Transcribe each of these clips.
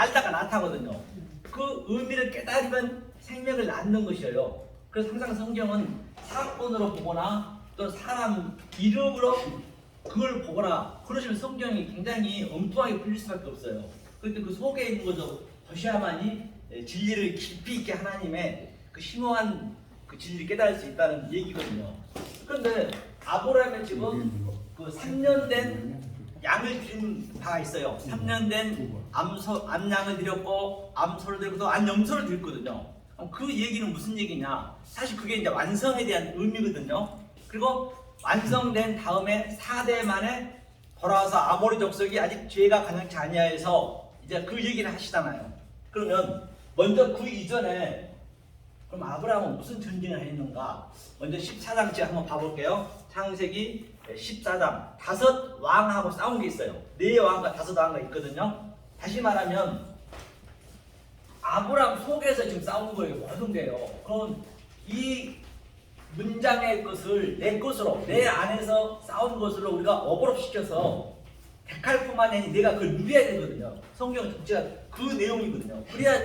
알다가 낳다거든요. 그 의미를 깨달으면 생명을 낳는 것이에요. 그래서 항상 성경은 사건으로 보거나 또 사람 이름으로 그걸 보거나 그러시면 성경이 굉장히 엉뚱하게 풀릴 수밖에 없어요. 그런데 그 속에 있는 거죠. 보셔야만이 진리를 깊이 있게 하나님의 그 심오한 그 진리를 깨달을 수 있다는 얘기거든요. 그런데 아브라함의 지금 그 3년 된 양을 드린 바가 있어요. 3년 된 암양을 드렸고 암소를 드리고 암염소를 드렸거든요. 그 얘기는 무슨 얘기냐? 사실 그게 이제 완성에 대한 의미거든요. 그리고 완성된 다음에 4대 만에 돌아와서 아모리 족속이 아직 죄가 가능치 아니하여서 이제 그 얘기를 하시잖아요. 그러면 먼저 그 이전에 그럼 아브라함은 무슨 전쟁을 했는가? 먼저 14장째 한번 봐볼게요. 창세기 14장 5 왕하고 싸운 게 있어요. 4왕과 5 왕과 있거든요. 다시 말하면 아브라함 속에서 지금 싸운 거예요. 모든 게요. 그럼 이 문장의 것을 내 것으로 내 안에서 싸운 것으로 우리가 어그럽시켜서 택할 뿐만 아니라 내가 그걸 누려야 되거든요. 성경 전체가 그 내용이거든요. 그래야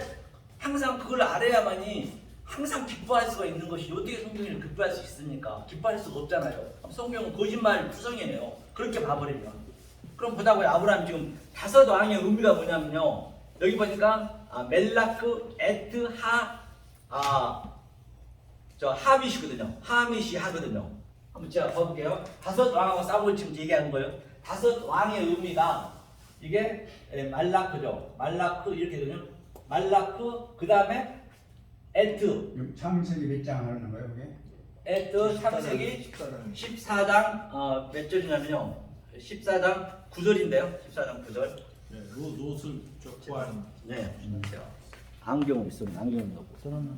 항상 그걸 알아야만이 항상 기뻐할 수가 있는 것이 어떻게 성경을 기뻐할 수 있습니까? 기뻐할 수가 없잖아요. 성경은 거짓말 투성이네요. 그렇게 봐버리면. 그럼 보자고요. 아브라함 지금 5 왕의 의미가 뭐냐면요. 여기 보니까 멜라크, 에트, 하밋이거든요. 하밋이 하거든요. 한번 제가 봐볼게요. 5 왕하고 싸우고 지금 얘기하는 거예요. 5 왕의 의미가 이게 말라크죠. 말라크 이렇게 되거든요. 말라크 그 다음에 에트. 창세기 몇 장 하는 거예요, 그게? 에트 창세기 14장 몇 절이냐면요. 14장 9절인데요. 14장 9절. 네, 롯을 쫓고한. 네. 안경을 있으면 안경을 넣고 저는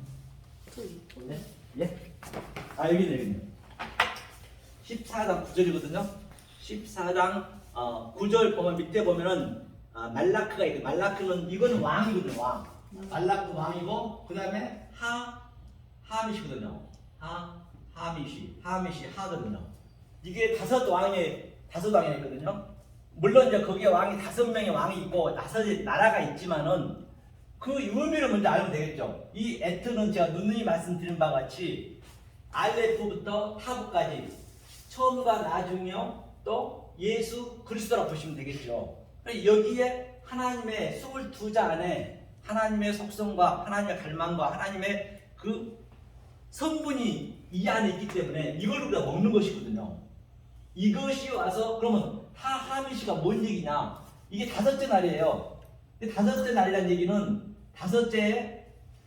네? 예? 여기는 여기는 14장 9절이거든요. 14장 9절 보면 밑에 보면은 말라크가 있고 말라크는 이거는 왕이거든요. 왕. 말라크 왕이고 그 다음에 하밋이거든요. 하밋이 하거든요. 이게 5 왕이 있거든요. 물론 이제 거기에 왕이 5명의 왕이 있고 5 나라가 있지만은 그 의미를 먼저 알면 되겠죠. 이 에트는 제가 누누이 말씀드린 바와 같이 알레프부터 타브까지 처음과 나중이요 또 예수 그리스도라고 보시면 되겠죠. 여기에 하나님의 22자 안에 하나님의 속성과 하나님의 갈망과 하나님의 그 성분이 이 안에 있기 때문에 이걸 우리가 먹는 것이거든요. 이것이 와서 그러면 하미시가 뭔 얘기냐? 이게 5째 날이에요. 근데 5째 날이라는 얘기는 5째에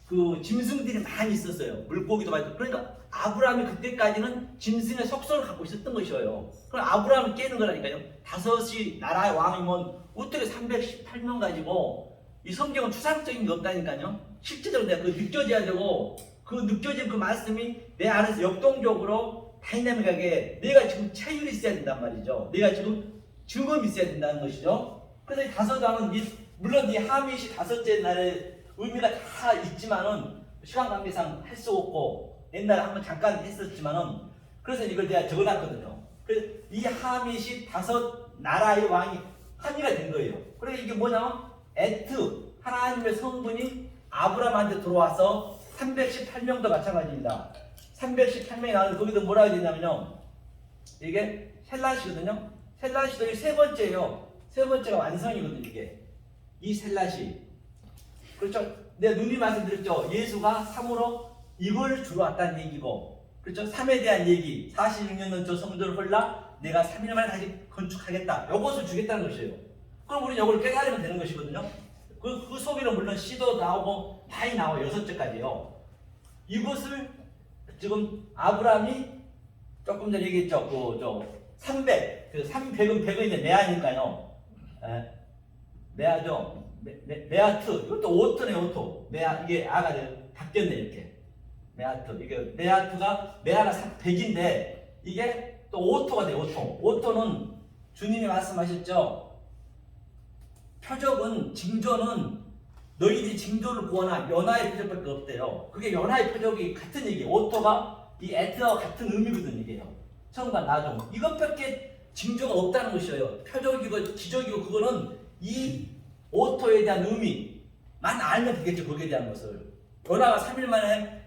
그 짐승들이 많이 있었어요. 물고기도 많이 있었어요. 그러니까 아브라함이 그때까지는 짐승의 속성을 갖고 있었던 것이에요. 그럼 아브라함을 깨는 거라니까요. 5이 나라의 왕이면 어떻게 318명 가지고 이 성경은 추상적인 게 없다니까요. 실제적으로 내가 그 느껴져야 되고 그 느껴진 그 말씀이 내 안에서 역동적으로 다이나믹하게 내가 지금 체율이 있어야 된단 말이죠. 내가 지금 증언이 있어야 된다는 것이죠. 그래서 이 5 왕은 물론 이 하밋이 5째 날의 의미가 다 있지만은 시간 관계상 할 수 없고 옛날에 한번 잠깐 했었지만은 그래서 이걸 내가 적어놨거든요. 그래서 이 하밋이 5 나라의 왕이 합의가 된 거예요. 그래서 이게 뭐냐면 에트 하나님의 성분이 아브라함한테 들어와서 318명도 마찬가지입니다. 318명이 나오는데 거기도 뭐라 해야 되냐면요. 이게 셀라시거든요. 셀라시도 이 3번째예요. 3번째가 완성이거든요. 이게 이 셀라시. 그렇죠. 내가 누누이 말씀드렸죠. 예수가 3으로 이걸 주러 왔다는 얘기고, 그렇죠. 3에 대한 얘기. 46년은 저 성전을 헐라 내가 3일 만에 다시 건축하겠다. 이것을 주겠다는 것이에요. 그럼 우리는 이걸 깨달으면 되는 것이거든요. 그 속에는 물론 시도 나오고 많이 나와요. 6절까지요. 이것을 지금 아브라함이 조금 전에 얘기했죠. 300, 300은 100은 메아니까요. 메아죠. 메아트. 이것도 오토네, 오토. 이게 아가 바뀌었네, 이렇게. 메아트. 이게 메아트가, 메아가 100인데, 이게 또 오토가 돼요, 오토. 오토는 주님이 말씀하셨죠. 표적은, 징조는 너희들이 징조를 구하나 연하의 표적밖에 없대요. 그게 연하의 표적이 같은 얘기예요. 오토가 이 에트와 같은 의미거든, 이게요. 처음과 나중. 이것밖에 징조가 없다는 것이에요. 표적이고 기적이고 그거는 이 오토에 대한 의미, 알면 되겠죠. 거기에 대한 것을. 요나가 3일 만에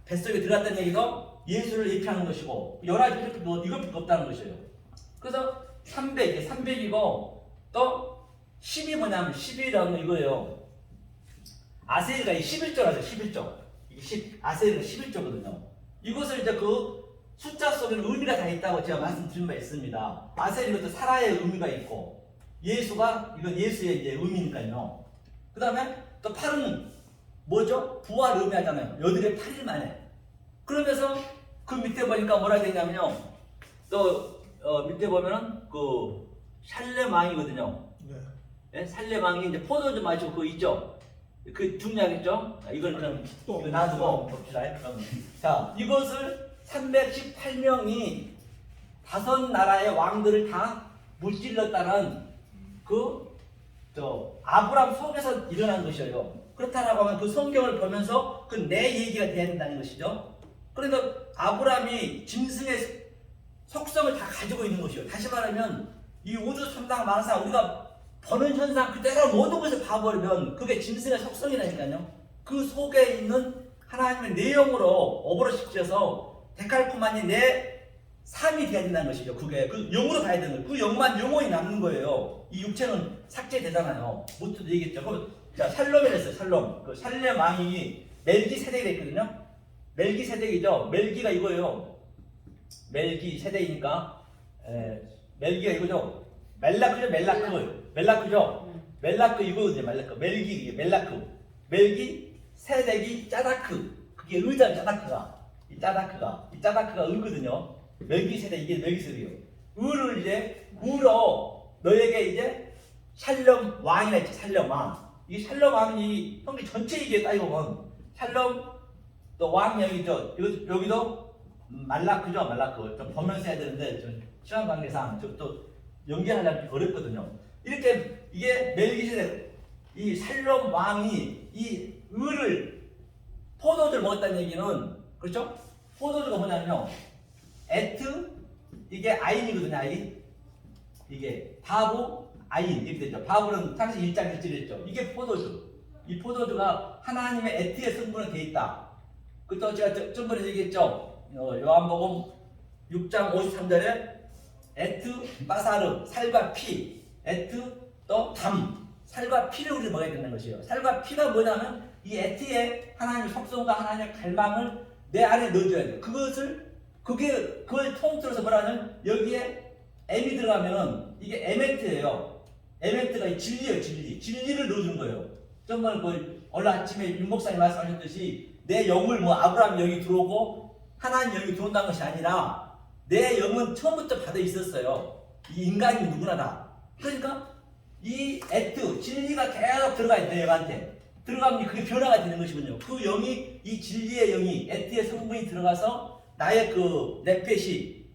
뱃속에 들어갔다는 얘기도 예수를 예표하는 것이고 요나 이것밖에 없다는 것이에요. 그래서 300이고 또 10이 뭐냐면 11이라는 이거예요. 아세리가 11조라죠. 11조. 이게 아세리가 11조거든요. 이것을 이제 그 숫자 속에는 의미가 다 있다고 제가 말씀드린 바 있습니다. 아세리 것도 사라의 의미가 있고 예수가 이건 예수의 이제 의미니까요. 그 다음에 또 8은 뭐죠? 부활 의미하잖아요. 여들의 8일 만에. 그러면서 그 밑에 보니까 뭐라 되냐면요. 또 밑에 보면은 그 살렘 왕이거든요. 네. 예? 살렘 왕이 이제 포도주 마시고 그거 있죠. 그 중요하겠죠? 이건 그럼 또 이거 놔두고 봅시다. 자, 이것을 318명이 5나라의 왕들을 다 물질렀다는 아브람 속에서 일어난 것이에요. 그렇다라고 하면 그 성경을 보면서 그 내 얘기가 돼야 된다는 것이죠. 그러니까 아브람이 짐승의 속성을 다 가지고 있는 것이에요. 다시 말하면 이 우주 삼당 만사 우리가 보는 현상 그대로 모든 것을 봐버리면 그게 짐승의 속성이라니까요. 그 속에 있는 하나님의 내용으로 어버러시켜서 데칼코마니 내 삶이 돼야 된다는 것이죠. 그게 그 영으로 봐야 되는 거예요. 그 영만 영원히 남는 거예요. 이 육체는 삭제되잖아요. 못도 얘기했죠. 그럼 자 샬롬이랬어요. 샬롬. 그 살렘 왕이 멜기세덱이 있거든요. 멜기세덱이죠. 멜기가 이거예요. 멜기세덱이니까 멜기가 이거죠. 멜라크죠. 멜라크 이거거든요. 멜기 세덱이 짜다크. 그게 의잖아요. 이 짜다크가 의거든요. 멜기세덱 이게 멜기세덱이에요. 의를 이제 의로 너에게 이제 샬롬 왕이라 했지. 샬롬 왕. 이 샬롬 왕이 형제 전체 얘기에 따지고 보면 샬롬 또 왕 여기죠. 여기도 말라크죠. 좀 보면서 해야 되는데 좀 시간 관계상 또 연결하려면 어렵거든요. 이렇게 이게 멜기세덱 이 샬롬 왕이 이 의를 포도주를 먹었다는 얘기는 그렇죠? 포도주가 뭐냐면요. 에트 이게 아인이거든요. 아인 이게 바브 아인 이렇게 되죠. 바브는 당시 1장 1절이었죠. 이게 포도주. 이 포도주가 하나님의 에트의 성분으로 되어 있다. 그또 제가 전번에 얘기했죠. 요한복음 6장 53절에 에트 바사르 살과 피 에트 또 담 살과 피를 우리 먹어야 된다는 것이에요. 살과 피가 뭐냐면 이 에트의 하나님의 속성과 하나님의 갈망을 내 안에 넣어줘야 돼요. 그걸 통틀어서 뭐라면 여기에 M이 들어가면은 이게 에멘트예요. 에멘트가 진리예요. 진리를 넣어주는 거예요. 정말 오늘 아침에 윤 목사님 말씀하셨듯이 내 영을 아브라함 영이 들어오고 하나님 영이 들어온다는 것이 아니라 내 영은 처음부터 받아 있었어요. 이 인간이 누구나 다. 그러니까 이 에트 진리가 계속 들어가 있는 영한테 들어가면 그게 변화가 되는 것이군요. 그 영이 이 진리의 영이 에트의 성분이 들어가서 나의 그 네펫이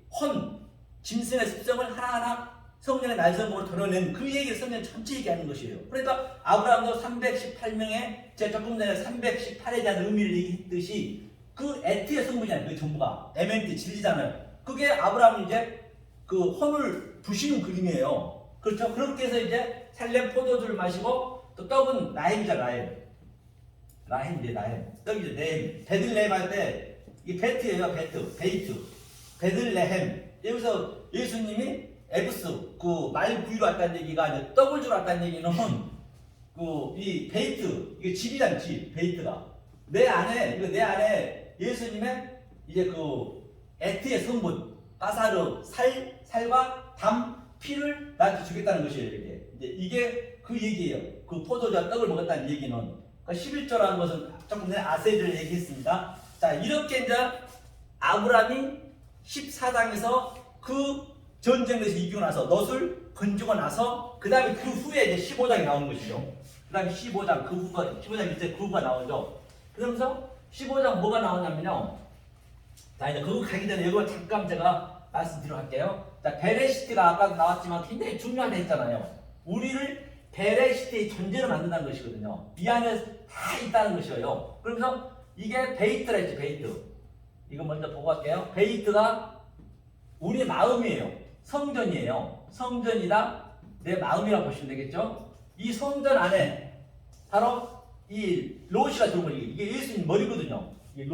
짐승의 습성을 하나하나 성령의 날성으로 드러낸 그 얘기를 성경 전체 얘기하는 것이에요. 그러니까 아브라함도 318명에 제가 조금 전에 318에 대한 의미를 얘기했듯이 그 에트의 성분이잖아요. 그 전부가 에멘트 진리잖아요. 그게 아브라함이 이제 그 혼을 부시는 그림이에요. 그렇죠? 그렇게 해서 이제 살렘 포도주를 마시고 또 떡은 라임이죠. 라임이죠. 떡이죠. 레임. 베들레헴 할 때 이 베트예요. 베들레헴. 여기서 예수님이 에브스 그 말 구이로 왔다는 얘기가 아니라 떡을 주러 왔다는 얘기는 이 베이트 이게 집이란 집 베이트가 내 안에 예수님의 이제 그 에트의 성분 바사르 살과 담 피를 나한테 주겠다는 것이에요. 이게 그 얘기예요. 그 포도주와 떡을 먹었다는 얘기는 그러니까 11조라는 것은 조금 전에 아세리를 얘기했습니다. 자 이렇게 이제 아브라함이 14장에서 그 전쟁에서 이기고 나서 넛을 건지고 나서 그 다음에 그 후에 이제 15장이 나오는 것이죠. 그 다음에 15장 15장 이제 그 후가 나오죠. 그러면서 15장 뭐가 나오냐면요. 자 이제 그거 가기 전에 이거 잠깐 제가 말씀드리도록 할게요. 자 베레시트가 아까도 나왔지만 굉장히 중요하다 했잖아요. 우리를 베레시트의 존재로 만든다는 것이거든요. 이 안에 다 있다는 것이에요. 그러면서 이게 베이트라 했죠. 베이트. 이거 먼저 보고 갈게요. 베이트가 우리 마음이에요. 성전이에요. 성전이다 내 마음이라고 보시면 되겠죠. 이 성전 안에 바로 이 로시가 들어온 거예요. 이게 예수님 머리거든요. 이게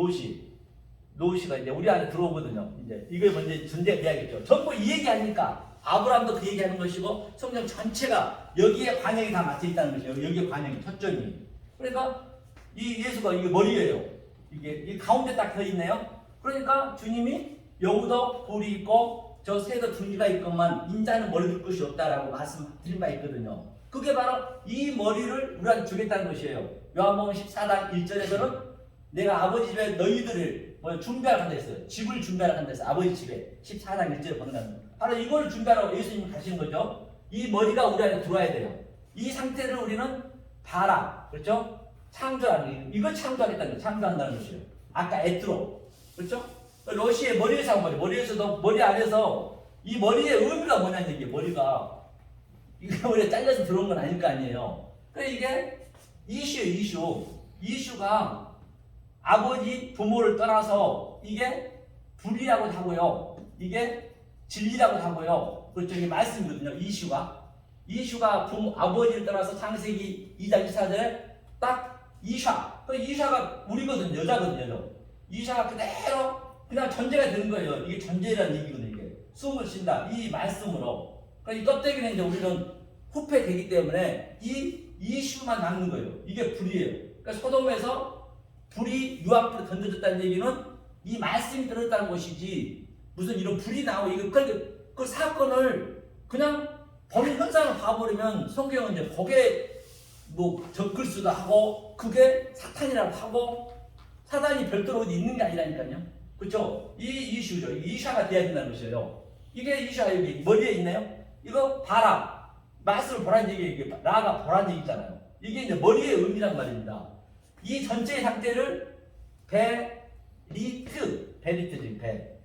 로시가 이제 우리 안에 들어오거든요. 이제 이걸 먼저 전제가 돼야겠죠. 전부 이 얘기하니까 아브라함도 그 얘기하는 것이고 성경 전체가 여기에 관영이 다 맞춰 있다는 것이에요. 여기에 관영이 초점이. 그러니까 이 예수가 이게 머리예요. 이게 가운데 딱 서 있네요. 그러니까 주님이 여기도 볼이 있고 저 새도 둥지가 있건만 인자는 머리 둘 것이 없다라고 말씀드린 바 있거든요. 그게 바로 이 머리를 우리한테 주겠다는 것이에요. 요한복음 14장 1절에서는 내가 아버지 집에 너희들을 준비하러 간다 했어요. 집을 준비하러 간다 했어요. 아버지 집에 14장 1절에 보는 거는 바로 이걸 준비하러 예수님이 가시는 거죠. 이 머리가 우리 안에 들어와야 돼요. 이 상태를 우리는 바라, 그렇죠? 창조하는 거예요. 이걸 창조하겠다는 거예요. 창조한다는 것이에요. 아까 에트로, 그렇죠? 러시의 머리에서 한 거죠. 머리에서도 머리 안에서 이 머리의 의미가 뭐냐는 얘기예요. 머리가 이게 머리에 잘려서 들어온 건 아닐 거 아니에요. 그래 이게 이슈예요. 이슈가 아버지 부모를 떠나서 이게 불이라고 하고요. 이게 진리라고 하고요. 그렇죠. 이게 말씀이거든요. 이슈가 부모 아버지를 떠나서 창세기 2장 24절에 딱 이샤. 그 이샤가 우리거든요. 여자거든요. 이샤가 그대로 그냥 전제가 되는 거예요. 이게 전제라는 얘기거든요. 이게 숨을 쉰다. 이 말씀으로. 그러니까 이 껍데기는 이제 우리는 후패되기 때문에 이 이슈만 남는 거예요. 이게 불이에요. 그러니까 소돔에서 불이 유 앞으로 던져졌다는 얘기는 이 말씀이 들었다는 것이지 무슨 이런 불이 나오고 이거 그 사건을 그냥 범 현상을 봐버리면 성경은 이제 거기에 뭐 적글 수도 하고 그게 사탄이라고 하고 사단이 별도로 어디 있는 게 아니라니까요. 그렇죠? 이 이슈죠. 이샤가 돼야 된다는 것이에요. 이게 이샤 여기 머리에 있나요? 이거 바람 맛을 보란 얘기 이게 라가 보란 얘기잖아요. 이게 이제 머리의 의미란 말입니다. 이 전체의 상태를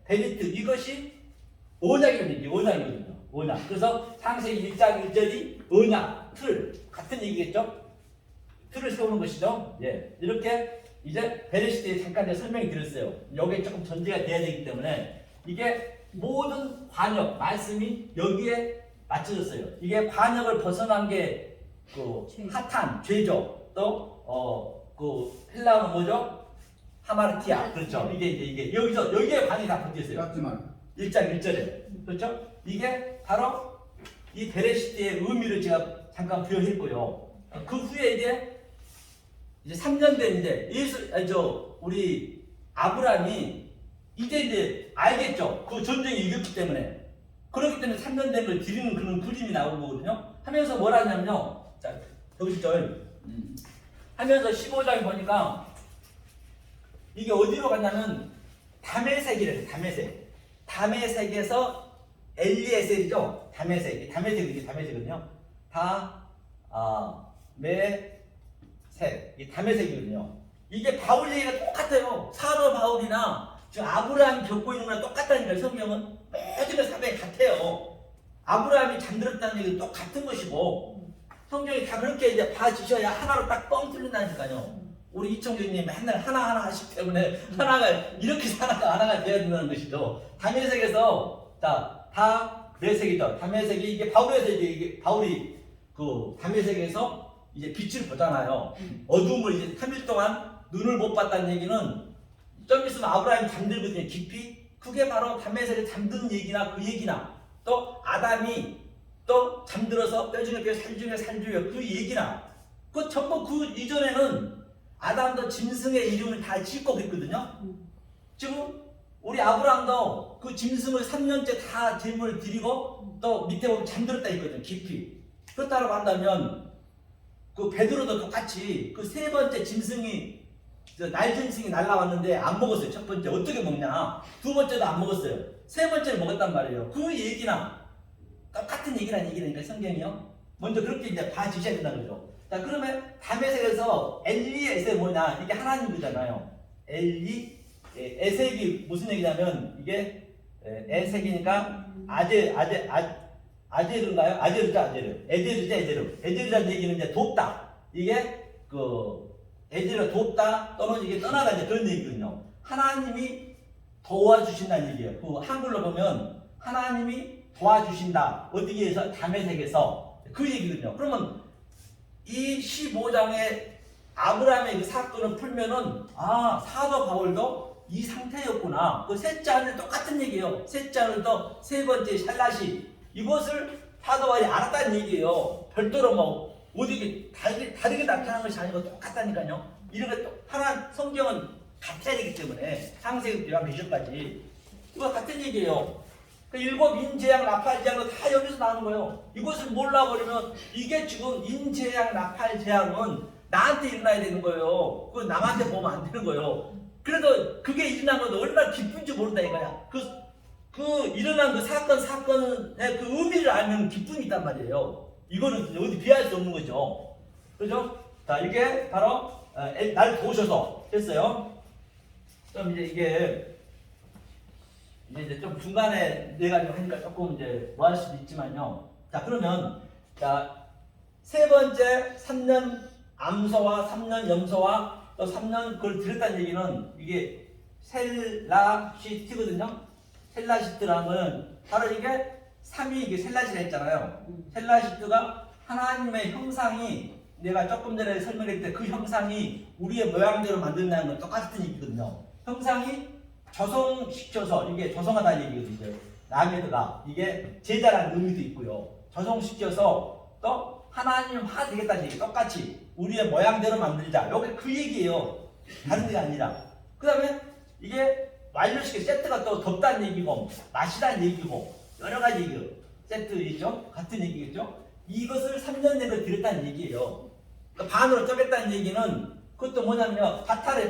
베리트 이것이 언약이거든요. 언약. 그래서 창세기 1장 1절이 언약, 틀 같은 얘기겠죠? 틀을 세우는 것이죠. 예, 이렇게 이제 베레시트에 잠깐 제가 설명이 드렸어요. 여기에 조금 전제가 돼야 되기 때문에 이게 모든 관역 말씀이 여기에 맞춰졌어요. 이게 관역을 벗어난 게 그 핫한 죄죠. 또 그 헬라어는 뭐죠? 하마르티아. 그렇죠. 이게 여기에 관이 다 붙어 있어요. 1장 1절에. 그렇죠? 이게 바로 이 베레시트의 의미를 제가 잠깐 부여했고요. 그 후에 이제 3년 된 우리 아브라함이 이제 알겠죠. 그 전쟁이 이겼기 때문에. 그렇기 때문에 3년 된 걸 드리는 그런 그림이 나온 거거든요. 하면서 뭘 하냐면요. 자, 보시죠. 하면서 15장에 보니까 이게 어디로 갔냐면 다메섹이래요. 다메섹에서 엘리에셀이죠. 다메섹이거든요. 이 다메섹이거든요. 이게 바울 얘기가 똑같아요. 사도 바울이나 지금 아브라함이 겪고 있는 거랑 똑같다니까요. 성경은 모든 게 사람이 같아요. 아브라함이 잠들었다는 얘기도 똑같은 것이고 성경이 다 그렇게 이제 봐주셔야 하나로 딱 뻥 뚫린다니까요. 우리 이청규님 맨날 하나하나 하시기 때문에 하나가 이렇게 하나가 돼야 된다는 것이죠. 다메섹에서 다메섹이죠. 다메섹이 이게 바울에서 이게 바울이 그 다메섹에서 이제 빛을 보잖아요. 어둠을 이제 3일 동안 눈을 못 봤다는 얘기는 좀 있으면 아브라함이 잠들거든요. 깊이. 그게 바로 다메섹에 잠든 얘기나 그 얘기나 또 아담이 또 잠들어서 뼈 중에 뼈, 살 중에 살주요 그 얘기나 그 전부 그 이전에는 아담도 짐승의 이름을 다 짓고 있거든요. 지금 우리 아브라함도 그 짐승을 3년째 다 제물을 드리고 또 밑에 보면 잠들었다 있거든요. 깊이. 그렇다고 한다면 그 베드로도 똑같이 그 세 번째 짐승이 날짐승이 날라왔는데 안 먹었어요. 첫 번째 어떻게 먹냐. 두 번째도 안 먹었어요. 세 번째를 먹었단 말이에요. 그 얘기나 똑같은 얘기란 얘기니까 성경이요. 먼저 그렇게 이제 봐주셔야 된다는 거죠. 자, 그러면 다메섹에서 엘리에셀 뭐냐? 이게 하나님이잖아요. 에색이 무슨 얘기냐면 이게 에색이니까 아제르인가요? 에제르라는 얘기는 이제 돕다. 이게 에제르 돕다 또는 이게 떠나다 그런 얘기거든요. 하나님이 도와주신다는 얘기예요. 그 한글로 보면 하나님이 도와주신다. 어디에 해서 다메섹에서 그 얘기거든요. 그러면 이 15장의 아브라함의 그 사건을 풀면은 사도 바울도 이 상태였구나. 그 셋째 아들 똑같은 얘기예요. 셋째 아들도 세 번째 샬라시 이것을 사도 바울이 알았다는 얘기예요. 별도로 뭐 어디 다르게 나타나는 것이 아니고 똑같다니까요. 이런 게 하나 성경은 같아야 되기 때문에 창세기부터 요한계시록까지 이거 같은 얘기예요. 그 일곱 인재양 나팔재앙도 다 여기서 나오는 거예요. 이것을 몰라버리면 이게 지금 인재양 나팔재앙은 나한테 일어나야 되는 거예요. 그 남한테 보면 안 되는 거예요. 그래도 그게 일어난 건 얼마나 기쁜지 모른다 이거야. 그 일어난 그 사건의 그 의미를 알면 기쁨이 있단 말이에요. 이거는 어디 비할 수 없는 거죠. 그죠? 자, 이게 바로 날 도우셔서 했어요. 그럼 이제 이제 좀 중간에 내가 좀 하니까 조금 이제 뭐 할 수도 있지만요. 자, 그러면 세 번째 3년 암소와 3년 염소와 또 3년 그걸 드렸다는 얘기는 이게 셀라시트거든요. 셀라시트라는 거는 바로 이게 3이 이게 셀라시라 했잖아요. 셀라시트가 하나님의 형상이 내가 조금 전에 설명했을 때 그 형상이 우리의 모양대로 만든다는 건 똑같은 얘기거든요. 형상이 조성시켜서 이게 조성하다는 얘기거든요. 라메드가 이게 제자라는 의미도 있고요. 조성시켜서 또 하나님화 되겠다는 얘기 똑같이 우리의 모양대로 만들자. 요게 그 얘기예요. 다른 게 아니라. 그 다음에 이게 완료시켜 세트가 또 덥다는 얘기고 맛이라는 얘기고 여러 가지 얘기예요. 세트이죠. 같은 얘기겠죠. 이것을 3년 내로 드렸다는 얘기예요. 그러니까 반으로 쪼갰다는 얘기는 그것도 뭐냐면요. 바타르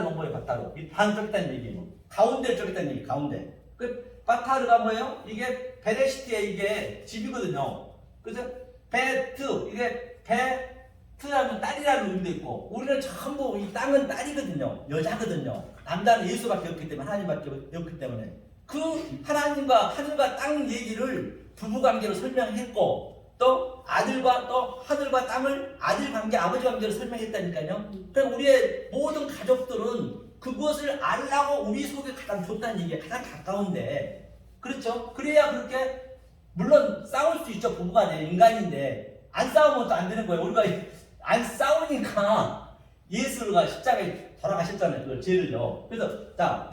뭐예요? 바타르. 이 반을 쪼갰다는 얘기예요. 가운데를 쪼갰다는 얘기. 가운데. 그 바타르가 뭐예요? 이게 베레시트의 이게 집이거든요. 그래서 베트 이게 베트라는 딸이라는 의미도 있고 우리는 전부 이 땅은 딸이거든요. 여자거든요. 남자는 예수밖에 없기 때문에 하나님밖에 없기 때문에 그 하늘과 땅 얘기를 부부관계로 설명했고 또 아들과 또 하늘과 땅을 아들 관계 아버지 관계로 설명했다니까요. 그럼 우리의 모든 가족들은 그것을 알라고 우리 속에 가장 좋다는 얘기가 가장 가까운데 그렇죠? 그래야 그렇게 물론 싸울 수 있죠. 부부간에 인간인데 안 싸우면 또 안 되는 거예요. 우리가 안 싸우니까 예수가 십자가에 돌아가셨잖아요. 그 죄를요. 그래서 자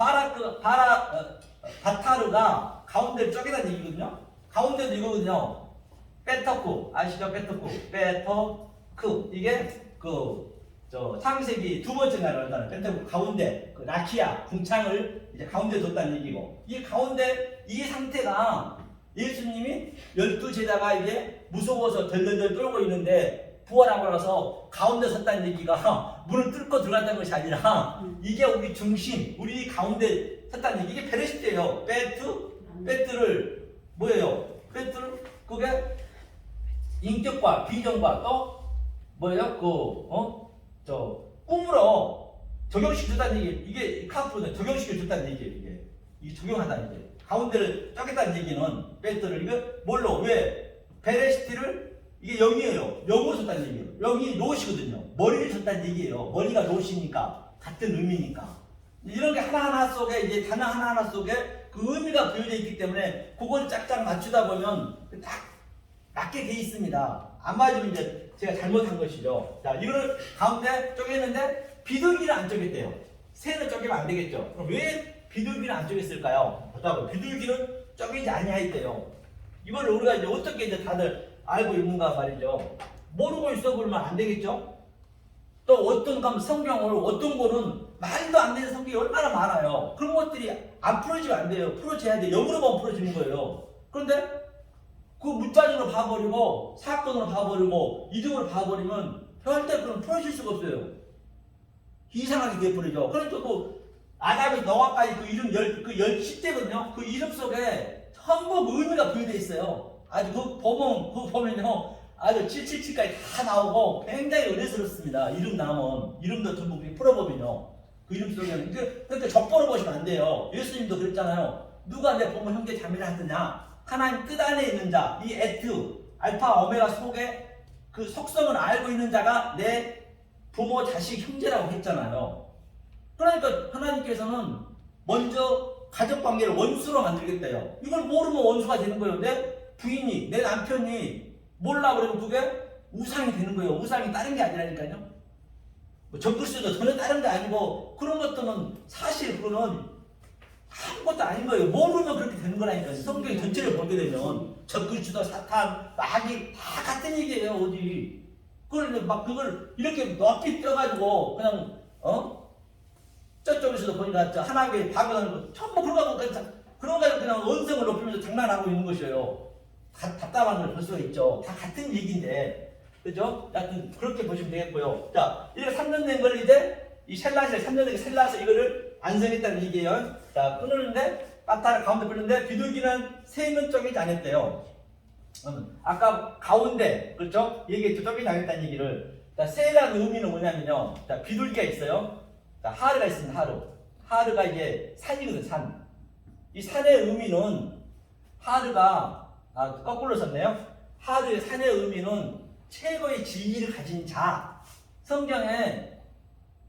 바타르가 가운데를 쪼개다는 얘기거든요. 가운데도 이거거든요. 베터쿠 아시죠? 베터크 이게 창세기 두 번째 나라는 베터쿠 가운데 그 라키아 궁창을 이제 가운데 뒀다는 얘기고 이 가운데 이 상태가 예수님이 12제자가 이제 무서워서 덜덜덜 떨고 있는데 부활하고 나서 가운데 섰다는 얘기가 문을 뚫고 들어갔다는 것이 아니라 이게 우리 중심, 우리 가운데 섰다는 얘기. 이게 베레시트예요. 베트를 뭐예요? 베트를 그게 인격과 비전과 또 뭐예요? 꿈으로 적용시켜줬다는 얘기. 이게 카프는 적용시켜줬다는 얘기예요. 이게 적용하다는 얘기. 가운데를 쪼갰다는 얘기는 베트를 이거 뭘로 왜 베레시트를 이게 영이에요. 영으로 줬다는 얘기예요. 영이 노시거든요. 머리를 줬다는 얘기예요. 머리가 노시니까 같은 의미니까 이런 게 하나하나 속에 이제 단어 하나하나 속에 그 의미가 부여되어 있기 때문에 그걸 짝짝 맞추다 보면 딱 맞게 돼 있습니다. 안 맞으면 이제 제가 잘못한 것이죠. 자, 이거를 가운데 쪼갰는데 비둘기를 안 쪼갰대요. 새는 쪼개면 안 되겠죠. 그럼 왜 비둘기를 안 쪼갰을까요? 보자고. 비둘기는 쪼개지 아니하였대요. 이걸 우리가 이제 어떻게 이제 다들 알고 있는가 말이죠. 모르고 있어 보면 안 되겠죠. 또 어떤 성경을 어떤 거는 말도 안 되는 성경이 얼마나 많아요. 그런 것들이 안 풀어지면 안 돼요. 풀어져야 돼. 영으로만 풀어지는 거예요. 그런데 그 문자적으로 봐버리고 사건으로 봐버리고 이등으로 봐버리면 절대 그럼 풀어질 수가 없어요. 이상하게 돼버리죠. 그러니까 그 아담이 노아까지 그 이름 10대거든요. 그 이름 속에 전부 의미가 부여되어 있어요. 아주 그거 보면요. 아주 777까지 다 나오고 굉장히 은혜스럽습니다. 이름 나오면 이름도 전부 풀어보면요. 그 이름 속에는 그러니까 적보로 보시면 안 돼요. 예수님도 그랬잖아요. 누가 내 부모 형제 자매를 하느냐? 하나님 뜻 안에 있는 자, 이 에트 알파 오메가 속에 그 속성을 알고 있는 자가 내 부모 자식 형제라고 했잖아요. 그러니까 하나님께서는 먼저 가족관계를 원수로 만들겠대요. 이걸 모르면 원수가 되는 거예요. 내 부인이 내 남편이 몰라 그러면 그게 우상이 되는 거예요. 우상이 다른 게 아니라니까요. 뭐 적글씨도 전혀 다른 게 아니고 그런 것들은 사실 그거는 아무것도 아닌 거예요. 모르면 그렇게 되는 거라니까요. 성경 전체를 보게 되면 적글씨도 사탄, 마귀 다 같은 얘기예요. 어디 그걸 막 그걸 이렇게 높이 떠가지고 그냥 저쪽에서도 보니까 저 하나님의 방언하는 거 전부 그런 거 그냥 언성을 높이면서 장난하고 있는 것이에요. 답답한 걸 볼 수가 있죠. 다 같은 얘기인데. 그죠? 하여튼 그렇게 보시면 되겠고요. 자, 이렇게 3년 된 걸 이제 이 셀라시를 3년 된 셀라서 이거를 완성했다는 얘기예요. 자, 끊었는데 까타를 가운데 끊는데 비둘기는 세면 쪼개지 않았대요. 아까 가운데 그렇죠? 얘기했죠. 쪼개지 않았다는 얘기를. 자, 세라는 의미는 뭐냐면요. 자, 비둘기가 있어요. 자, 하르가 있습니다. 하르. 하르가 이제 산이거든. 산. 이 산의 의미는 하르가 거꾸로 썼네요. 하르의 산의 의미는 최고의 지위를 가진 자. 성경에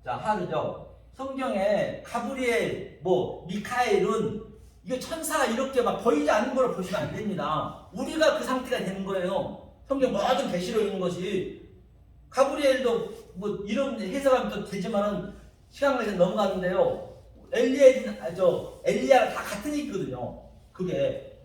자 하르죠. 성경에 가브리엘, 미카엘은 이거 천사 이렇게 막 보이지 않는 걸 보시면 안 됩니다. 우리가 그 상태가 되는 거예요. 성경 모든 계시로 있는 것이 가브리엘도 이런 해석하면 또 되지만은 시간 관계에서 넘어가는데요. 엘리야랑 다 같은 얘기거든요.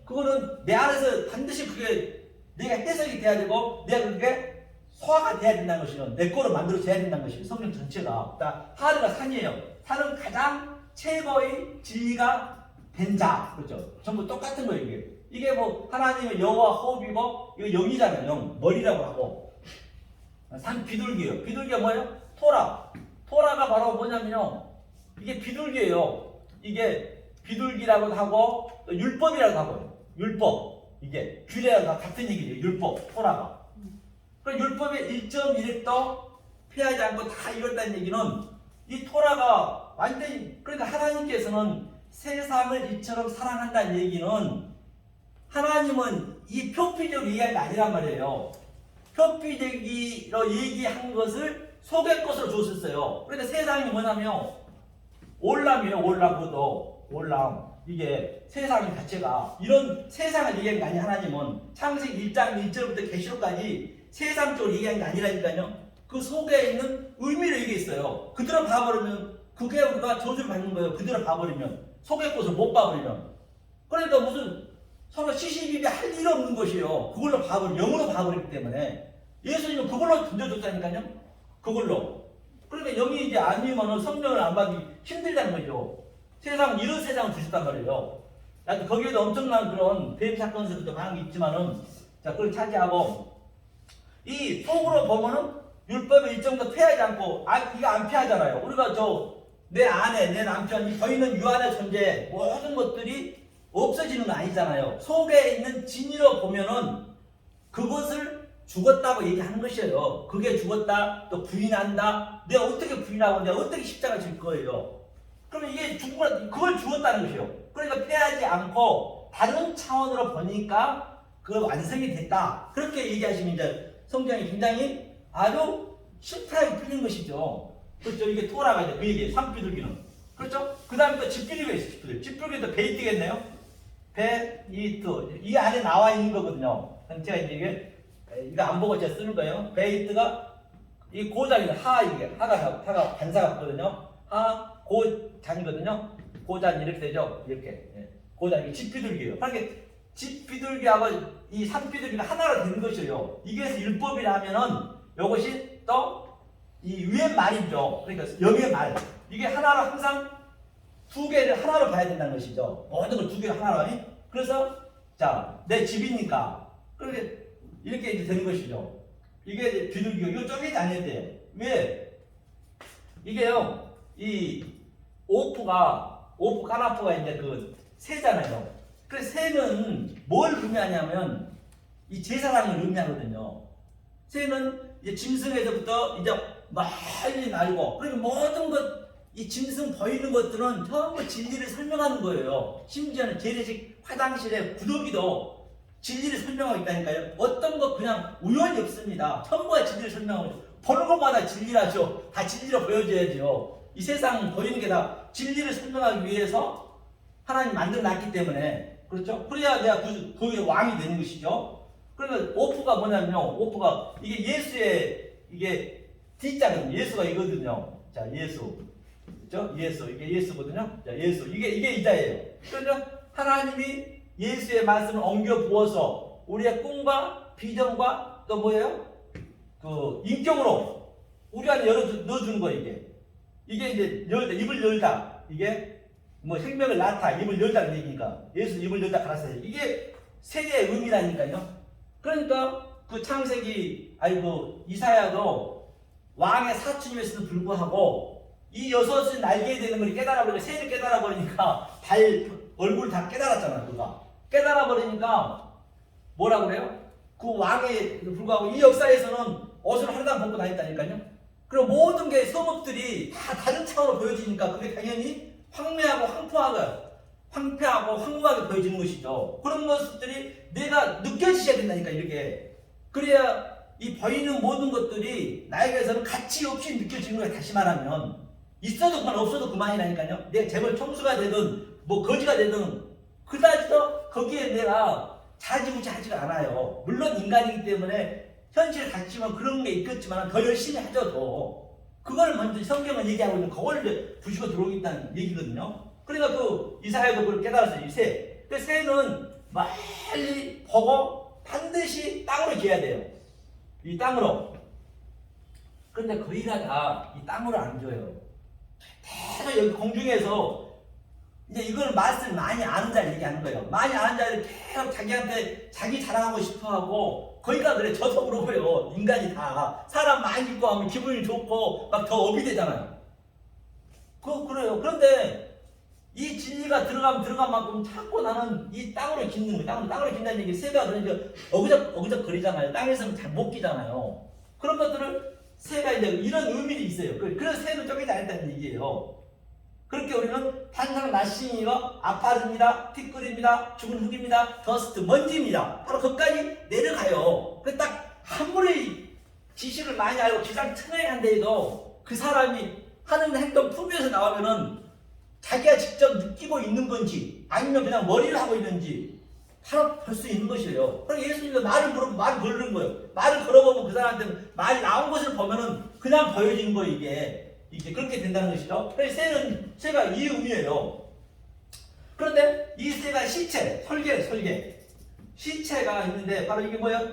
그거는 내 안에서 반드시 그게 내가 해석이 돼야 되고 내가 그게 소화가 돼야 된다는 것이요. 내 거로 만들어져야 된다는 것이요. 성경 전체가. 자, 하르가 산이에요. 산은 가장 최고의 지위가 된 자. 그렇죠? 전부 똑같은 거예요, 이게. 이게 하나님의 여호와 호흡이고 이거 영이잖아요. 영. 머리라고 하고. 산 비둘기예요. 비둘기가 뭐예요? 토라. 토라가 바로 뭐냐면요. 이게 비둘기예요. 이게 비둘기라고도 하고 율법이라고 하고요. 율법. 이게 규례와 같은 얘기죠. 율법, 토라가. 그럼 율법의 1.1획도 피하지 않고 다 이뤘다는 얘기는 이 토라가 완전히 그러니까 하나님께서는 세상을 이처럼 사랑한다는 얘기는 하나님은 이 표피적으로 얘기한 게 아니란 말이에요. 표피적으로 얘기한 것을 속의 것으로 줬었어요. 그러니까 세상이 뭐냐면 올람이에요. 올람. 이게 세상의 자체가 이런 세상을 얘기한 게 아니 하나님은 창세기 1장 1절부터 계시록까지 세상적으로 얘기한 게 아니라니까요. 그 속에 있는 의미를 얘기했어요. 그대로 봐버리면 그게 우리가 저주를 받는 거예요. 그대로 봐버리면 속의 것을 못 봐버리면 그러니까 무슨 서로 시시비비 할 일 없는 것이에요. 그걸로 봐버리면 영으로 봐버리기 때문에 예수님은 그걸로 던져줬다니까요. 그걸로 그러니까 영이 이제 아니면 성령을 안 받기 힘들다는 거죠. 세상은 이런 세상을 주셨단 말이에요. 거기에도 엄청난 그런 뱀 사건들도 많은 게 있지만은 자 그걸 차지하고 이 속으로 보면은 율법의 일정도 피하지 않고 이거 안 피하잖아요. 우리가 내 아내, 내 남편이 보이는 유 안의 존재 모든 것들이 없어지는 건 아니잖아요. 속에 있는 진리로 보면은 그것을 죽었다고 얘기하는 것이에요. 그게 죽었다, 또 부인한다. 내가 어떻게 부인하고 내가 어떻게 십자가 질 거예요. 그러면 이게 그걸 죽었다는 것이에요. 그러니까 피하지 않고 다른 차원으로 보니까 그 완성이 됐다. 그렇게 얘기하시면 이제 성경이 굉장히 아주 심플하게 풀린 것이죠. 그렇죠? 이게 토라가 이제 그 얘기예요. 산비둘기는. 그렇죠? 그 다음에 또 집비둘기가 있어요. 집비둘기도 베이트겠네요. 베이트. 이 안에 나와 있는 거거든요. 제가 이제 이거 안 보고 제가 쓰는 거예요. 베이트가 이 고장이 하가 반사가 붙거든요. 고잔이거든요. 고잔 이렇게 되죠. 이렇게 고잔이 집비둘기예요. 그러니까 집비둘기하고 이 산비둘기가 하나로 되는 것이에요. 이게 율법이라면은 이것이 또 이 위의 말이죠. 그러니까 영의 말. 이게 하나로 항상 두 개를 하나로 봐야 된다는 것이죠. 모든 걸 두 개를 하나로 하니. 그래서 자 내 집이니까 그렇게 이렇게 이제 되는 것이죠. 이게 비둘기고 이거 쪼개지 않는데요. 왜? 이게요. 이 오프 카나프가 이제 그 새잖아요. 그래서 새는 뭘 의미하냐면 이 제사장을 의미하거든요. 새는 이제 짐승에서부터 이제 멀리 날고 그러니까 모든 것 이 짐승 보이는 것들은 전부 진리를 설명하는 거예요. 심지어는 재래식 화장실에 구더기도 진리를 설명하고 있다니까요. 어떤 거 그냥 우연이 없습니다. 전부가 진리를 설명하고 보는 것마다 진리라죠. 다 진리로 보여줘야죠. 이 세상 보이는 게 다 진리를 설명하기 위해서 하나님 만들어 놨기 때문에 그렇죠? 그래야 내가 그 왕이 되는 것이죠. 그러면 오프가 뭐냐면요. 오프가 이게 예수의 이게 D자는 예수가 이거든요. 자, 예수. 그죠? 예수. 이게 예수거든요. 자, 예수. 이게 이자예요. 그러면 하나님이 예수의 말씀을 옮겨 부어서 우리의 꿈과 비전과 또 뭐예요? 그 인격으로 우리 안에 넣어주는 거예요, 이게. 이게 이제 열다, 입을 열다. 이게 뭐 생명을 낳다, 입을 열다는 얘기니까. 예수 입을 열다 갈았어요. 이게 세계의 의미라니까요. 그러니까 그 창세기, 아이고, 이사야도 왕의 사춘임에서도 불구하고 이 여섯이 날게 되는 걸 깨달아버리니까, 새를 깨달아버리니까 얼굴 다 깨달았잖아요, 그가. 깨달아버리니까 뭐라 그래요? 그 왕에 불구하고 이 역사에서는 옷을 하루당 벗고 다녔다니까요. 그리고 모든 게 성읍들이 다 다른 차원으로 보여지니까 그게 당연히 황폐하고 황무하게 보여지는 것이죠. 그런 모습들이 내가 느껴지셔야 된다니까, 이렇게. 그래야 이 보이는 모든 것들이 나에게서는 가치 없이 느껴지는 거예요. 다시 말하면 있어도 그만 없어도 그만이라니까요. 내가 재벌 총수가 되든 뭐 거지가 되든 그다지도 거기에 내가 자지우지하지가 않아요. 물론 인간이기 때문에 현실에 닥치면 그런 게 있겠지만 더 열심히 하죠. 더 그걸 먼저 성경은 얘기하고 있는 그걸 이제 부시고 들어오겠다는 얘기거든요. 그러니까 그 이사야도 그걸 깨달았어요. 이 새. 그 새는 멀리 보고 반드시 땅으로 기어야 돼요. 이 땅으로. 그런데 거의가 다 이 땅으로 안 줘요. 계속 여기 공중에서 이제 이걸 말씀 많이 아는 자를 얘기하는 거예요. 많이 아는 자를 계속 자기한테 자기 자랑하고 싶어 하고, 거기가 그래. 저도 그러고요. 인간이 다. 사람 많이 있고 하면 기분이 좋고 막 더 업이 되잖아요. 그래요. 그런데 이 진리가 들어간 만큼 자꾸 나는 이 땅으로 깃는 거예요. 땅으로 깃다는 얘기. 새가 그러니까 어그적 거리잖아요. 땅에서는 잘 못 끼잖아요. 그런 것들을 새가 이제 이런 의미가 있어요. 그래서 새는 쪼개지 않았다는 얘기예요. 그렇게 우리는 탄상 나싱이가 아파릅니다, 티끌입니다, 죽은 흙입니다, 더스트, 먼지입니다. 바로 거기까지 내려가요. 그 딱 아무리 지식을 많이 알고 기상천외한데도 그 사람이 하는 행동 품에서 나오면은 자기가 직접 느끼고 있는 건지 아니면 그냥 머리를 하고 있는지 바로 볼 수 있는 것이에요. 그럼 예수님도 말을 물으면 말을 걸는 거예요. 말을 걸어보면 그 사람한테 말이 나온 것을 보면은 그냥 보여지는 거예요, 이게 그렇게 된다는 것이죠. 그래서 새가 이 의미예요. 그런데 이 새가 시체, 설계. 시체가 있는데 바로 이게 뭐예요?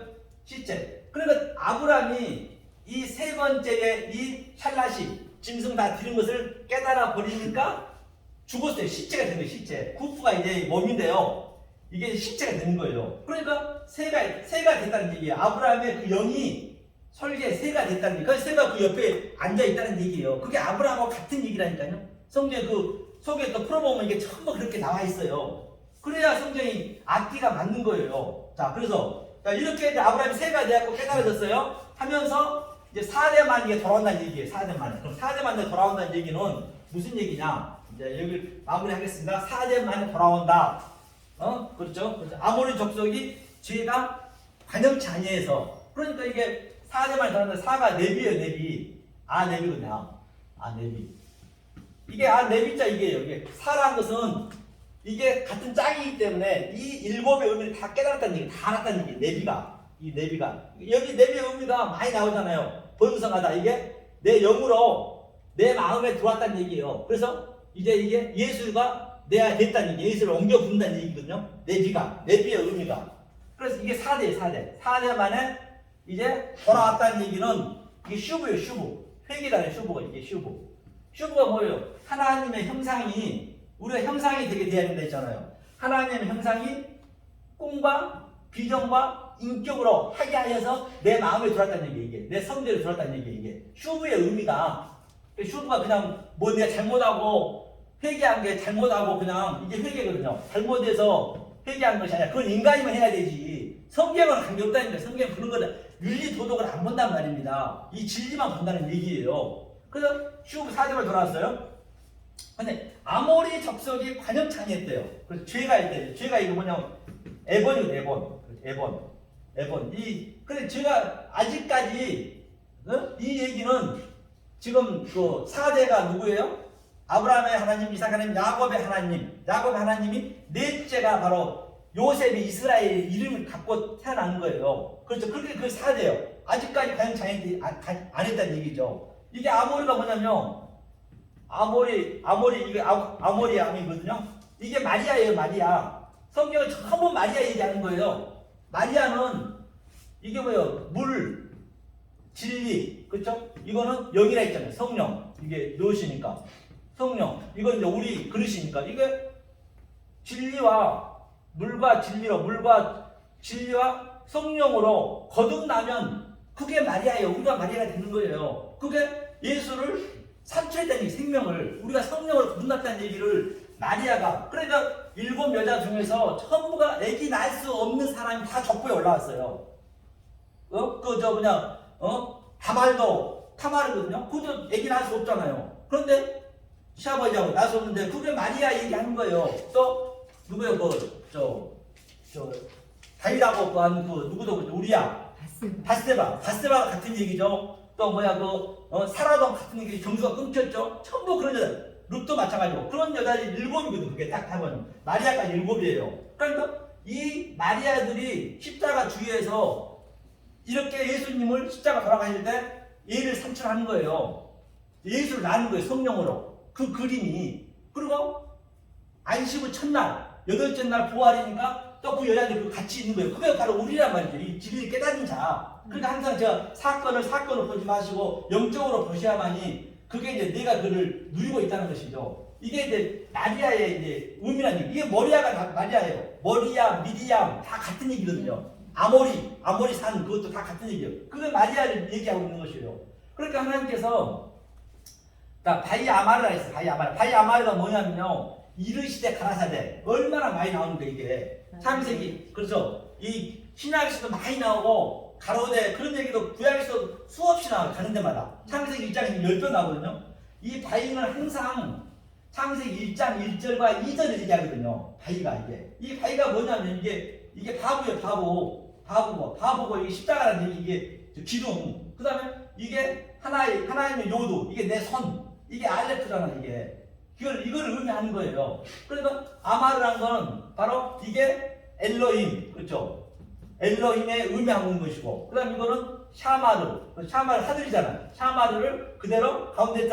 시체. 그러니까 아브라함이 이 세 번째에 이 샬라시, 짐승 다 들은 것을 깨달아 버리니까 죽었어요. 시체가 된 거예요, 시체. 구프가 이제 몸인데요. 이게 시체가 되는 거예요. 그러니까 새가 됐다는 얘기예요. 아브라함의 그 영이 새가 됐다는 얘기예요. 그래서 새가 그 옆에 앉아있다는 얘기예요. 그게 아브라함하고 같은 얘기라니까요. 성경에 그 속에 또 풀어보면 이게 전부 그렇게 나와 있어요. 그래야 성경이 앞뒤가 맞는 거예요. 자, 그래서 이렇게 이제 아브라함이 새가 되었고 깨달아졌어요. 하면서 이제 4대 만에 돌아온다는 얘기예요. 4대 만에. 그럼 4대 만에 돌아온다는 얘기는 무슨 얘기냐? 이제 여기 마무리하겠습니다. 4대 만에 돌아온다. 그렇죠? 아모리 족속이 죄가 관영치 아니해서. 그러니까 이게 4대 만에 돌아온다. 4가 네비예요, 네비. 네비거든요. 네비. 이게 네비자 이게요. 이게 4라는 것은 이게 같은 짝이기 때문에 이 7의 의미를 다 깨달았다는 얘기, 다 알았다는 얘기. 네비가. 여기 네비의 의미가 많이 나오잖아요. 번성하다. 이게 내 영으로 내 마음에 들어왔다는 얘기예요. 그래서 이제 이게 예수가 내가 됐다는 얘기, 예수를 옮겨 부른다는 얘기거든요. 네비의 의미가. 그래서 이게 4대예요, 4대. 4대 만에 이제 돌아왔다는 얘기는 이게 슈브예요, 슈브. 회개라는 슈브가 이게 슈브. 슈브가 뭐예요? 하나님의 형상이, 우리가 형상이 되게 돼야 된다 했잖아요. 하나님의 형상이 꿈과 비전과 인격으로 하게 하여서 내 마음에 들어왔다는 얘기, 이게. 내 성대로 들어왔다는 얘기, 이게. 슈브의 의미가. 슈브가 그냥 뭐 내가 잘못하고 회개한 게 잘못하고 그냥 이게 회개거든요. 잘못해서 회개한 것이 아니라 그건 인간이면 해야 되지. 성경은 관계없다니까. 성경은 그런 거는 윤리 도덕을 안 본단 말입니다. 이 진리만 본다는 얘기예요. 그래서 슈브 4대만 돌아왔어요. 근데 아모리 적석이 관역창이했대요. 그래서 죄가 있대요. 죄가 이거 뭐냐? 에본이거든요. 에본. 근데 제가 아직까지 이 얘기는 지금 그 4대가 누구예요? 아브라함의 하나님, 이삭 하나님, 야곱의 하나님이 넷째가 바로 요셉이 이스라엘 이름을 갖고 태어난 거예요. 그렇죠. 그렇게 그 사대요. 아직까지 가정 자녀들이 안 했다는 얘기죠. 이게 아모리가 뭐냐면 아모리 이게 아모리 암이거든요. 이게 마리아예요, 마리아. 성경은 전부 마리아 얘기하는 거예요. 마리아는 이게 뭐예요? 물, 진리, 그렇죠? 이거는 영이라 했잖아요. 성령. 이게 요시니까 성령. 이건 이제 우리 그릇이니까 이게 진리와 물과 진리와 성령으로 거듭나면 그게 마리아예요. 우리가 마리아가 되는 거예요. 그게 예수를 산출했다는 얘기, 생명을 우리가 성령으로 거듭났다는 얘기를 마리아가 그러니까 7 여자 중에서 전부가 아기 낳을 수 없는 사람이 다 족보에 올라왔어요. 타마르거든요. 그것도 아기 낳을 수 없잖아요. 그런데 시아버지하고 낳을 수 없는데 그게 마리아 얘기하는 거예요. 또 누구요? 다윗하고 누구도 우리야. 바세바가 같은 얘기죠. 또 사라도 같은 얘기, 정수가 끊겼죠. 전부 그런 여자. 룻도 마찬가지고 그런 여자들이 7이거든. 그게 딱 하면 마리아까지 7이에요. 그러니까 이 마리아들이 십자가 주위에서 이렇게 예수님을 십자가 돌아가실 때 얘를 산출하는 거예요. 예수를 낳는 거예요. 성령으로. 그 그림이. 그리고 안식 후 첫날 8째 날 부활이니까 또 그 여자들이 같이 있는 거예요. 그게 바로 우리란 말이죠. 이 진리를 깨달은 자. 그러니까 항상 제가 사건을 보지 마시고 영적으로 보셔야만이 그게 이제 내가 그를 누리고 있다는 것이죠. 이게 이제 마리아의 이제 의미라는 얘기. 이게 머리아가 마리아예요. 머리아, 미디암 다 같은 얘기거든요. 아모리 산 그것도 다 같은 얘기예요. 그게 마리아를 얘기하고 있는 것이에요. 그러니까 하나님께서 바이아마르라 했어요. 바이아마르가 뭐냐면요. 이르시되 가라사대 얼마나 많이 나오는데 이게 창세기 그렇죠. 이 신약에서도 많이 나오고 가로대 그런 얘기도 구약에서도 수없이 나와요. 가는 데마다 창세기 1장에 10번 나오거든요. 이 바이는 항상 창세기 1장 1절과 2절을 얘기하거든요. 바이가 이 바이가 뭐냐면 이게 바보예요. 바보고 이게 십자가라는 얘기 이게 기둥. 그 다음에 이게 하나님의 요도 이게 내 손 이게 알레프잖아 이게. 이걸 의미하는 거예요. 그러니까 아마르라는 건 바로 이게 엘로힘, 그렇죠? 엘로힘의 의미하고 있는 것이고, 그 다음 이거는 샤마르 하늘이잖아요. 샤마르를 그대로 가운데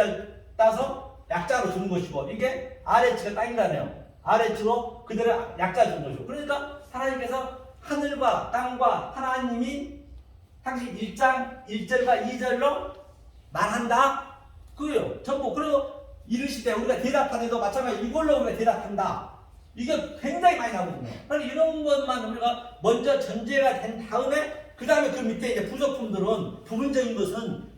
따서 약자로 주는 것이고, 이게 아레츠가 땅이잖아요. 아레츠로 그대로 약자 주는 것이고, 그러니까 하나님께서 하늘과 땅과 하나님이 창세기 1장 1절과 2절로 말한다. 그거예요. 전부. 그리고 이르시되 우리가 대답하는데도 마찬가지로 이걸로 우리가 대답한다. 이게 굉장히 많이 나오거든요. 그러니까 이런 것만 우리가 먼저 전제가 된 다음에 그 다음에 그 밑에 이제 부속품들은 부분적인 것은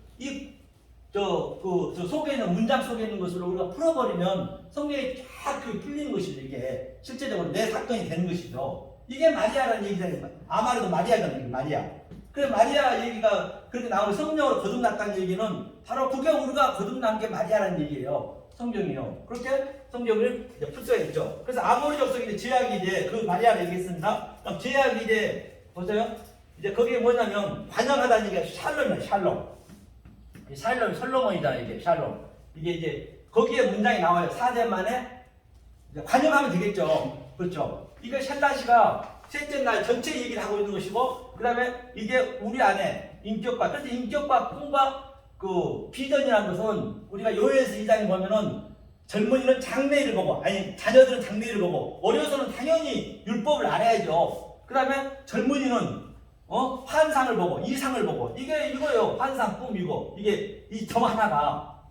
그 속에 있는 문장 속에 있는 것으로 우리가 풀어버리면 성경이 쫙 풀리는 것이죠. 이게 실제적으로 내 사건이 되는 것이죠. 이게 마리아라는 얘기잖아요. 아마르도 마리아라는 얘기, 마리아. 그래서 마리아 얘기가 그렇게 나오고 성령으로 거듭났다는 얘기는 바로 그게 우리가 거듭난 게 마리아라는 얘기예요. 성경이요. 그렇게 성경을 이제 풀 수가 있죠. 그래서 아모리 족속이 이제 제약이 이제 그 마리아를 얘기했습니다. 그럼 제약이 이제 보세요. 이제 거기에 뭐냐면 관영하다는 얘기가 샬롬이에요. 샬롬. 솔로몬이잖아요. 이게 샬롬. 이게 이제 거기에 문장이 나와요. 4대 만에 관영하면 되겠죠. 그렇죠. 이거 샬라시가 셋째 날 전체 얘기를 하고 있는 것이고, 그 다음에 이게 우리 안에 인격과, 그래서 인격과 꿈과 그 비전이라는 것은 우리가 요엘서 2장에 보면은 젊은이는 장래일을 보고, 자녀들은 장래일을 보고, 어려서는 당연히 율법을 알아야죠. 그 다음에 젊은이는 환상을 보고, 이상을 보고, 이거예요. 환상, 꿈, 이게 이 점 하나가.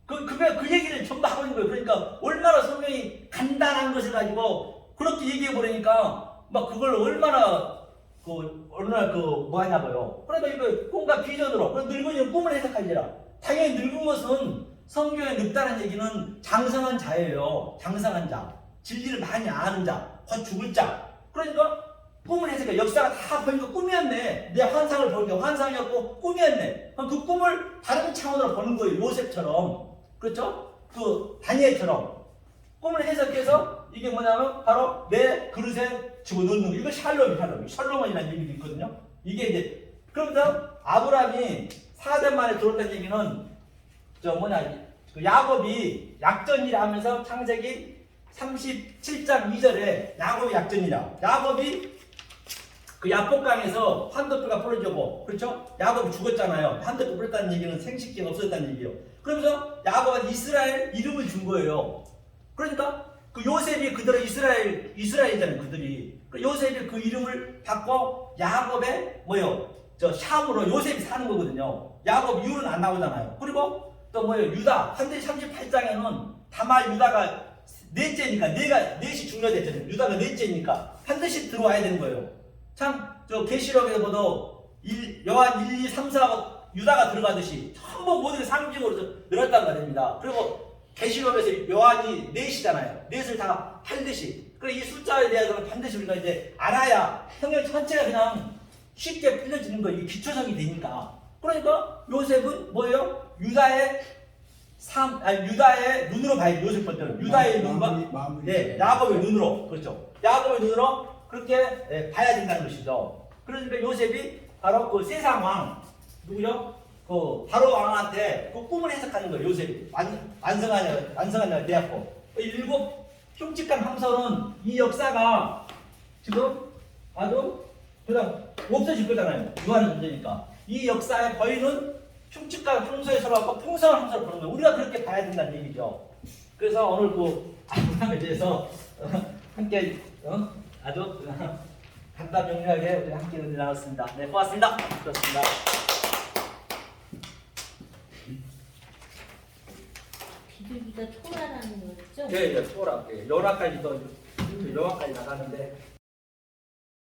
그 얘기를 전부 하고 있는 거예요. 그러니까 얼마나 성경이 간단한 것을 가지고 그렇게 얘기해버리니까 막 그걸 얼마나 뭐 하냐고요. 그러니까 이거 꿈과 비전으로, 늙은이는 꿈을 해석하지라. 당연히 늙은 것은 성경에 늙다는 얘기는 장성한 자예요. 장성한 자. 진리를 많이 아는 자. 곧 죽을 자. 그러니까 꿈을 해석해. 역사가 다 보니까 꿈이었네. 내 환상을 보니까 환상이었고 꿈이었네. 그럼 그 꿈을 다른 차원으로 보는 거예요. 요셉처럼. 그렇죠? 그 다니엘처럼. 꿈을 해석해서 이게 뭐냐면 바로 내 그릇에 집어넣는 거. 이거 샬롬이라는 얘기도 있거든요. 이게 이제 그러면서 아브라함이 4대 만에 들어왔다는 얘기는 그 야곱이 약전이라 하면서 창세기 37장 2절에 야곱의 약전이냐. 야곱이 그 야복강에서 환도뼈가 부러지고, 그렇죠? 야곱이 죽었잖아요. 환도뼈 부러졌다는 얘기는 생식기가 없었다는 얘기예요. 그러면서 야곱은 이스라엘 이름을 준 거예요. 그러니까 그 요셉이 그대로 이스라엘이잖아요. 그들이. 요셉이 그 이름을 바꿔 야곱의 뭐요? 저 샴으로 요셉이 사는 거거든요. 야곱 이유는 안 나오잖아요. 그리고 또 뭐예요? 유다. 반드시 38장에는 다말 유다가 넷째니까 넷이 중요했잖아요. 유다가 넷째니까 반드시 들어와야 되는 거예요. 참 저 계시록에서 보도 요한 1, 2, 3, 4 유다가 들어가듯이 전부 모든 게 상징으로 늘었단 말입니다. 그리고 계시록에서 요한이 넷이잖아요. 넷을 다 팔듯이. 그래서 이 숫자에 대해서는 반드시 우리가 이제 알아야 성경 전체가 그냥 쉽게 풀려지는 거예요. 이게 기초성이 되니까. 그러니까 요셉은 뭐예요? 유다의 눈으로 봐야 돼. 요셉부터는 유다의 눈과 야곱의 눈으로. 그렇죠. 야곱의 눈으로 그렇게 봐야 된다는 것이죠. 그러니까 요셉이 바로 그 세상 왕 누구요? 그 바로 왕한테 그 꿈을 해석하는 거예요. 요셉이 완성하냐 되었고, 일곱 흉측한 함선은 이 역사가 지금 아주 그냥 없어질 거잖아요. 유한의 존재니까. 이 역사의 거의는 흉측한 평소에 서로 풍성한 함선을 보는 거예요. 우리가 그렇게 봐야 된다는 얘기죠. 그래서 오늘 그 아브라함에 대해서 함께 아주 간단 명료하게 우리 함께 은혜 나눴습니다. 네, 고맙습니다. 그렇습니다. 비둘기가 초라라는 거죠? 네, 초라. 요나까지 나가는데.